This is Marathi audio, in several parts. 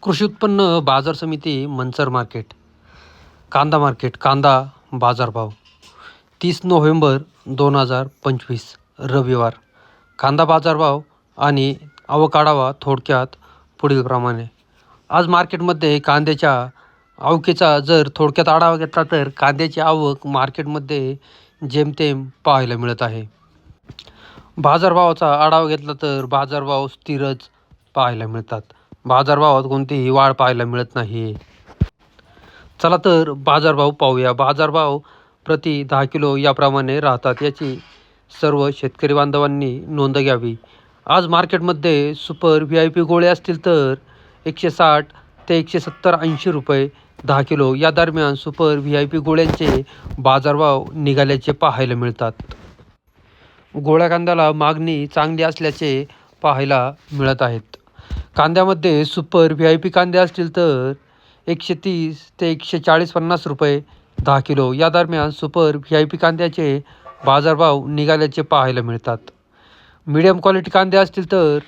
कृषी उत्पन्न बाजार समिती मंचर मार्केट, कांदा बाजारभाव 30 नोव्हेंबर 2025 रविवार. कांदा बाजारभाव आणि आवक आढावा थोडक्यात पुढीलप्रमाणे. आज मार्केटमध्ये कांद्याच्या आवकेचा जर थोडक्यात आढावा घेतला तर कांद्याची आवक मार्केटमध्ये जेमतेम पाहायला मिळत आहे. बाजारभावाचा आढावा घेतला तर बाजारभाव स्थिरच पाहायला मिळतात. बाजारभावात कोणतीही वाढ पाहायला मिळत नाही. चला तर बाजारभाव पाहूया. बाजारभाव प्रति 10 किलो याप्रमाणे राहतात. याची सर्व शेतकरी बांधवांनी नोंद घ्यावी. आज मार्केटमध्ये सुपर VIP गोळे असतील तर 160 ते 170-80 रुपये 10 किलो या दरम्यान सुपर VIP गोळ्यांचे बाजारभाव निघाल्याचे पाहायला मिळतात. गोळ्या कांद्याला मागणी चांगली असल्याचे पाहायला मिळत आहेत. कांद्यामध्ये सुपर VIP कांदे असतील तर 130 ते 140-50 रुपये 10 किलो या दरम्यान सुपर VIP कांद्याचे बाजारभाव निघाल्याचे पाहायला मिळतात. मीडियम क्वालिटी कांदे असतील तर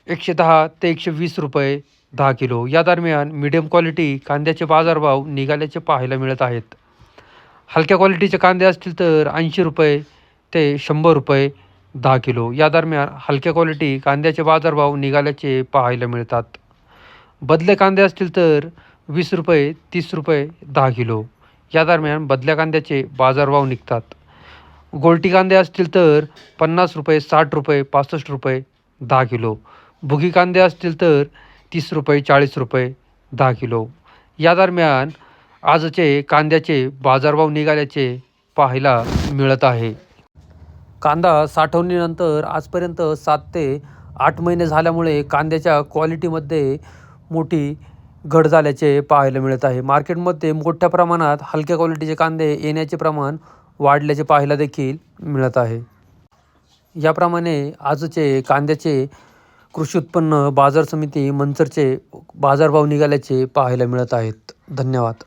110 ते 120 रुपये 10 किलो या दरम्यान मीडियम क्वालिटी कांद्याचे बाजारभाव निघाल्याचे पाहायला मिळत आहेत. हलक्या क्वालिटीचे कांदे असतील तर 80 रुपये ते 100 रुपये 10 किलो या दरम्यान हलक्या क्वालिटी कांद्याचे बाजारभाव निघाल्याचे पाहायला मिळतात. बदले कांदे असतील तर 20 रुपये 30 रुपये 10 किलो या दरम्यान बदल्या कांद्याचे बाजारभाव निघतात. गोल्टी कांदे असतील तर 50 रुपये 60 रुपये 65 रुपये 10 किलो. भुगी कांदे असतील तर 30 रुपये 40 रुपये 10 किलो या दरम्यान आजचे कांद्याचे बाजारभाव निघाल्याचे पाहायला मिळत आहे. कांदा साठवणीनंतर आजपर्यंत 7 ते 8 महिने झाल्यामुळे कांद्याच्या क्वालिटीमध्ये मोठी घट झाल्याचे पाहायला मिळत आहे. मार्केटमध्ये मोठ्या प्रमाणात हलक्या क्वालिटीचे कांदे येण्याचे प्रमाण वाढल्याचे पाहायला देखील मिळत आहे. याप्रमाणे आजचे कांद्याचे कृषी उत्पन्न बाजार समिती मंचरचे बाजारभाव निघाल्याचे पाहायला मिळत आहेत. धन्यवाद.